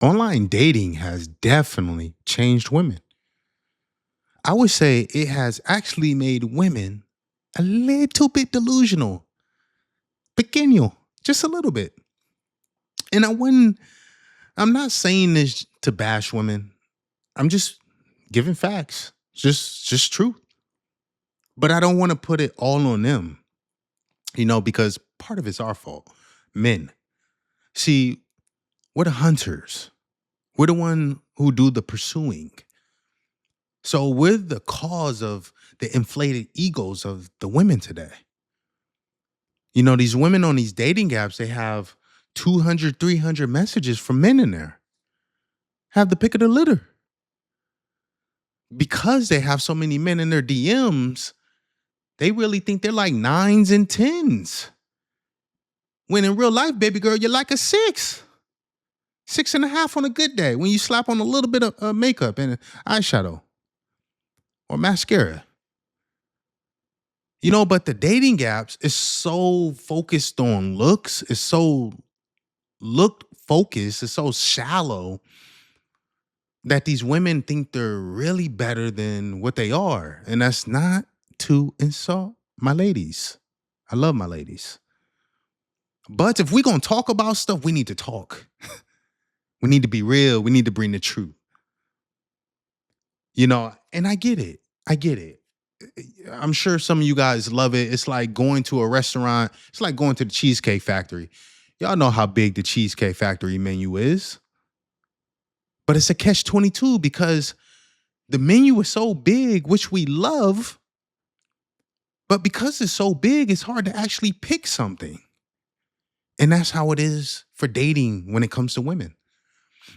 Online dating has definitely changed women. I would say it has actually made women a little bit delusional, pequeño, just a little bit. And I'm not saying this to bash women. I'm just giving facts, just truth. But I don't want to put it all on them, because part of it's our fault. Men. See, we're the hunters. We're the one who do the pursuing. So we're the cause of the inflated egos of the women today. These women on these dating apps, they have 200, 300 messages from men in there. Have the pick of the litter. Because they have so many men in their DMs, they really think they're like nines and tens. When in real life, baby girl, you're like a six. 6.5 on a good day when you slap on a little bit of makeup and eyeshadow or mascara. But the dating apps is so focused on looks. It's so look focused. It's so shallow that these women think they're really better than what they are. And that's not to insult my ladies. I love my ladies. But if we're going to talk about stuff, we need to talk. We need to be real. We need to bring the truth. And I get it. I get it. I'm sure some of you guys love it. It's like going to a restaurant. It's like going to the Cheesecake Factory. Y'all know how big the Cheesecake Factory menu is. But it's a catch-22 because the menu is so big, which we love. But because it's so big, it's hard to actually pick something. And that's how it is for dating when it comes to women.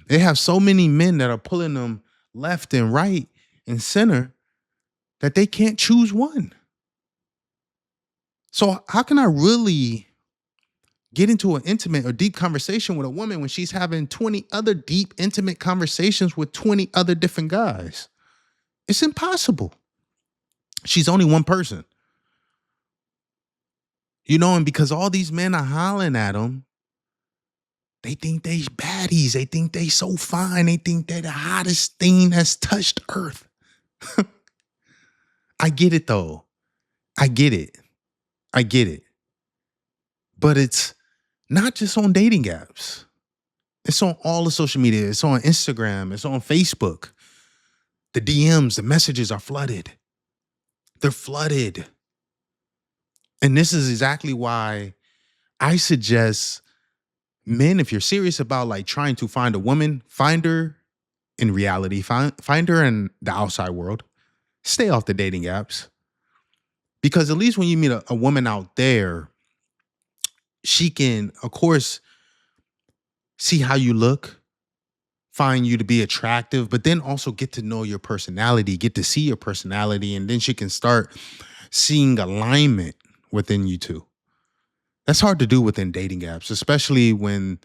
They have so many men that are pulling them left and right and center that they can't choose one. So how can I really get into an intimate or deep conversation with a woman when she's having 20 other deep, intimate conversations with 20 other different guys? It's impossible. She's only one person. And because all these men are hollering at them, they think they baddies. They think they so fine. They think they're the hottest thing that's touched earth. I get it though. I get it. I get it. But it's not just on dating apps. It's on all the social media. It's on Instagram. It's on Facebook. The DMs, the messages are flooded. They're flooded. And this is exactly why I suggest men, if you're serious about like trying to find a woman, find her in reality, find her in the outside world. Stay off the dating apps. Because at least when you meet a woman out there, she can, of course, see how you look, find you to be attractive, but then also get to know your personality, get to see your personality, and then she can start seeing alignment within you two. That's hard to do within dating apps, especially when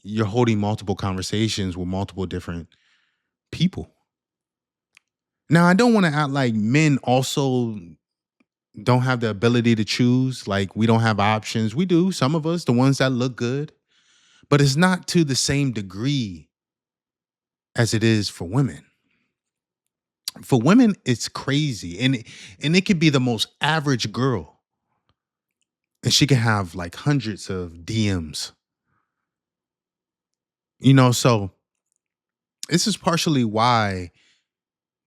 you're holding multiple conversations with multiple different people. Now, I don't want to act like men also don't have the ability to choose. Like we don't have options. We do. Some of us, the ones that look good, but it's not to the same degree as it is for women. For women, it's crazy. And it could be the most average girl. And she can have like hundreds of DMs. So this is partially why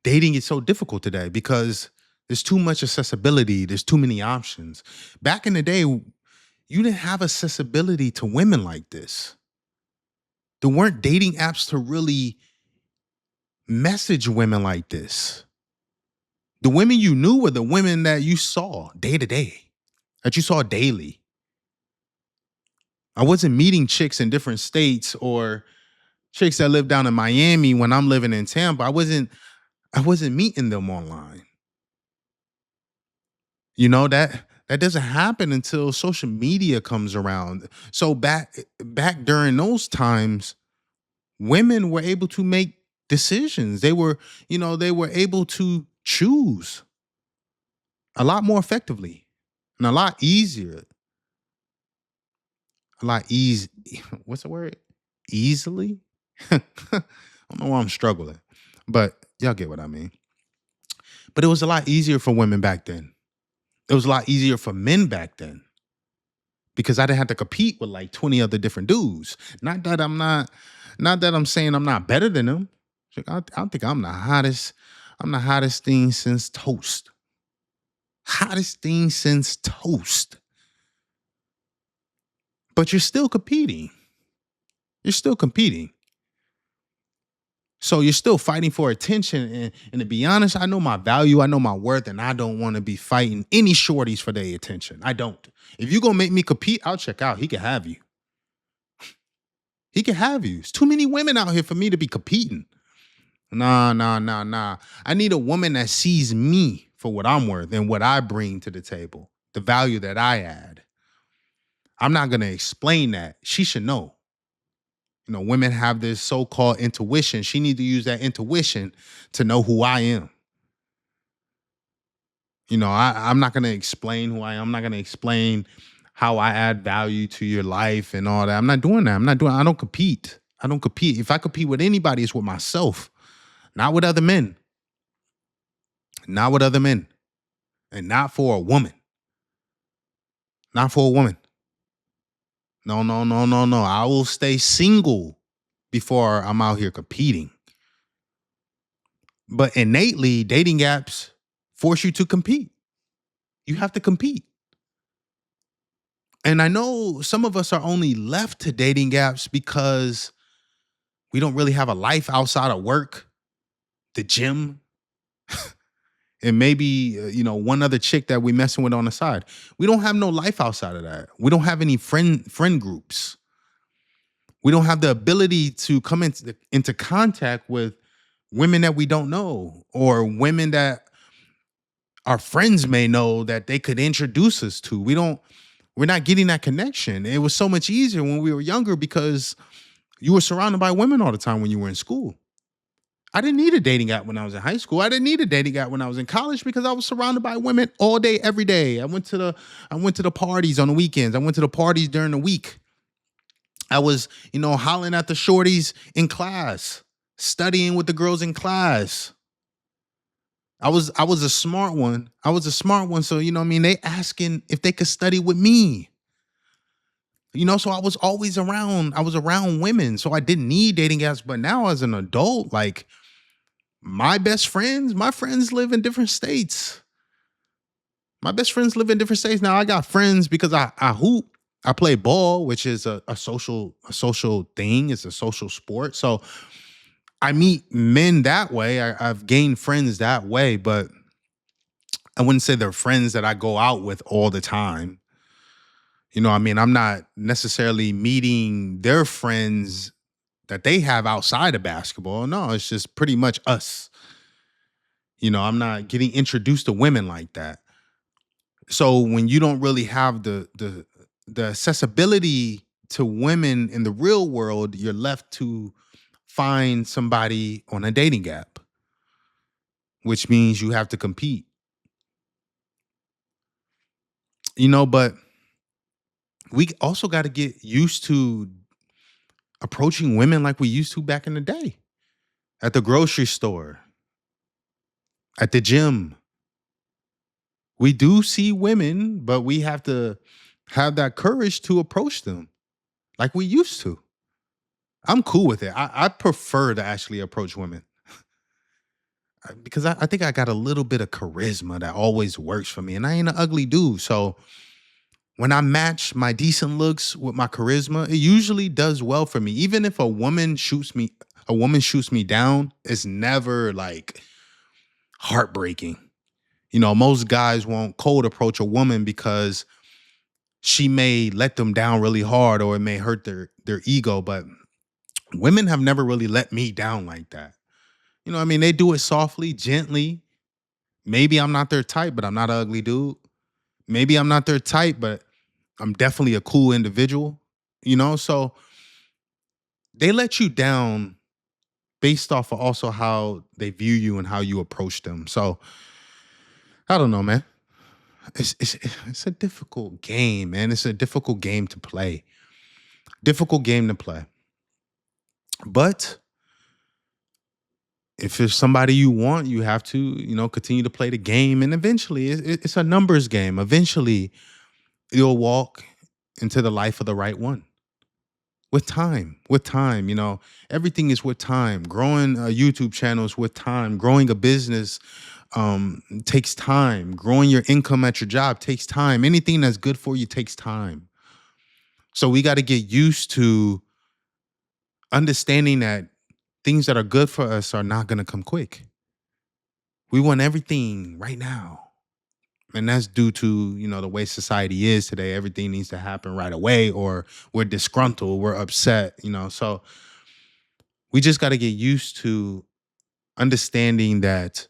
dating is so difficult today because there's too much accessibility. There's too many options. Back in the day, you didn't have accessibility to women like this. There weren't dating apps to really message women like this. The women you knew were the women that you saw day to day, that you saw daily. I wasn't meeting chicks in different states or chicks that live down in Miami when I'm living in Tampa. I wasn't meeting them online. That doesn't happen until social media comes around. So back during those times, women were able to make decisions. They were able to choose a lot more effectively and a lot easier. A lot easy. What's the word? Easily? I don't know why I'm struggling, but y'all get what I mean. But it was a lot easier for women back then. It was a lot easier for men back then because I didn't have to compete with like 20 other different dudes. Not that I'm saying I'm not better than them. I think I'm the hottest. I'm the hottest thing since toast. Hottest thing since toast. But you're still competing. You're still competing. So you're still fighting for attention. And to be honest, I know my value, I know my worth, and I don't want to be fighting any shorties for their attention. I don't. If you're gonna make me compete, I'll check out. He can have you. He can have you. It's too many women out here for me to be competing. Nah, nah, nah, nah. I need a woman that sees me for what I'm worth and what I bring to the table, the value that I add. I'm not gonna explain that. She should know. Women have this so-called intuition. She need to use that intuition to know who I am. I'm not gonna explain who I am. I'm not gonna explain how I add value to your life and all that. I'm not doing that. I don't compete. I don't compete. If I compete with anybody, it's with myself, not with other men. Not with other men. And not for a woman. Not for a woman. No, no, no, no, no. I will stay single before I'm out here competing. But innately, dating apps force you to compete. You have to compete. And I know some of us are only left to dating apps because we don't really have a life outside of work, the gym, and maybe one other chick that we messing with on the side. We don't have no life outside of that. We don't have any friend groups. We don't have the ability to come into contact with women that we don't know, or women that our friends may know that they could introduce us to. We're not getting that connection. It was so much easier when we were younger because you were surrounded by women all the time when you were in school. I didn't need a dating app when I was in high school. I didn't need a dating app when I was in college because I was surrounded by women all day, every day. I went to the parties on the weekends. I went to the parties during the week. I was, hollering at the shorties in class, studying with the girls in class. I was a smart one. I was a smart one. So, they asking if they could study with me. So I was around women. So I didn't need dating apps. But now as an adult, like my friends live in different states. My best friends live in different states. Now I got friends because I hoop. I play ball, which is a social thing. It's a social sport. So I meet men that way. I've gained friends that way, but I wouldn't say they're friends that I go out with all the time. I'm not necessarily meeting their friends that they have outside of basketball. No, it's just pretty much us. I'm not getting introduced to women like that. So when you don't really have the accessibility to women in the real world, you're left to find somebody on a dating app, which means you have to compete. But we also got to get used to approaching women like we used to back in the day at the grocery store, at the gym. We do see women, but we have to have that courage to approach them like we used to. I'm cool with it. I prefer to actually approach women because I think I got a little bit of charisma that always works for me. And I ain't an ugly dude. So when I match my decent looks with my charisma, it usually does well for me. Even if a woman shoots me down, it's never like heartbreaking. Most guys won't cold approach a woman because she may let them down really hard or it may hurt their ego. But women have never really let me down like that. They do it softly, gently. Maybe I'm not their type, but I'm not an ugly dude. Maybe I'm not their type, but I'm definitely a cool individual. So they let you down based off of also how they view you and how you approach them. So I don't know, man. It's a difficult game, man. It's a difficult game to play. Difficult game to play. But if there's somebody you want, you have to, continue to play the game. And eventually, it's a numbers game. Eventually, you'll walk into the life of the right one with time, everything is with time. Growing a YouTube channel is with time. Growing a business takes time. Growing your income at your job takes time. Anything that's good for you takes time. So we got to get used to understanding that things that are good for us are not going to come quick. We want everything right now. And that's due to, the way society is today. Everything needs to happen right away, or we're disgruntled, we're upset, So we just got to get used to understanding that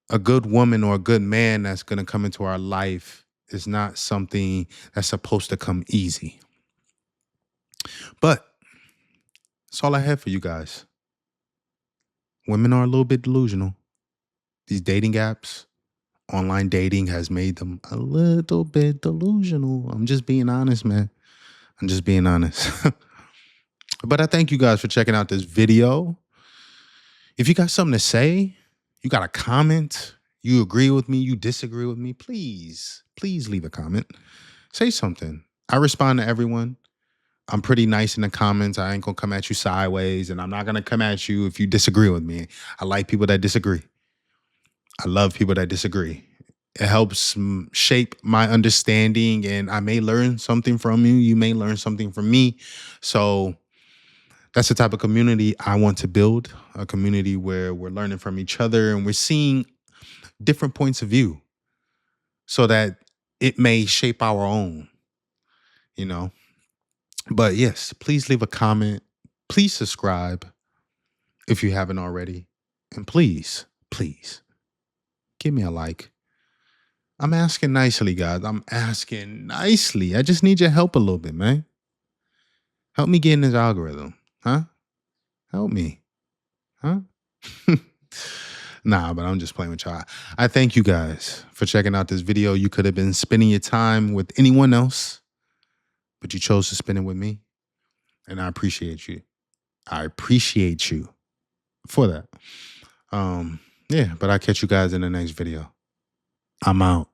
a good woman or a good man that's going to come into our life is not something that's supposed to come easy. But that's all I have for you guys. Women are a little bit delusional. These dating apps, online dating has made them a little bit delusional. I'm just being honest, man. I'm just being honest. But I thank you guys for checking out this video. If you got something to say, you got a comment, you agree with me, you disagree with me, please leave a comment. Say something. I respond to everyone. I'm pretty nice in the comments. I ain't gonna come at you sideways, and I'm not gonna come at you if you disagree with me. I like people that disagree. I love people that disagree. It helps shape my understanding, and I may learn something from you. You may learn something from me. So that's the type of community I want to build, a community where we're learning from each other and we're seeing different points of view so that it may shape our own, you know. But yes, please leave a comment. Please subscribe if you haven't already. And please give me a like. I'm asking nicely, guys. I'm asking nicely. I just need your help a little bit, man. Help me get in this algorithm. Huh? Help me. Huh? Nah, but I'm just playing with y'all. I thank you guys for checking out this video. You could have been spending your time with anyone else, but you chose to spend it with me. And I appreciate you. I appreciate you for that. Yeah, but I'll catch you guys in the next video. I'm out.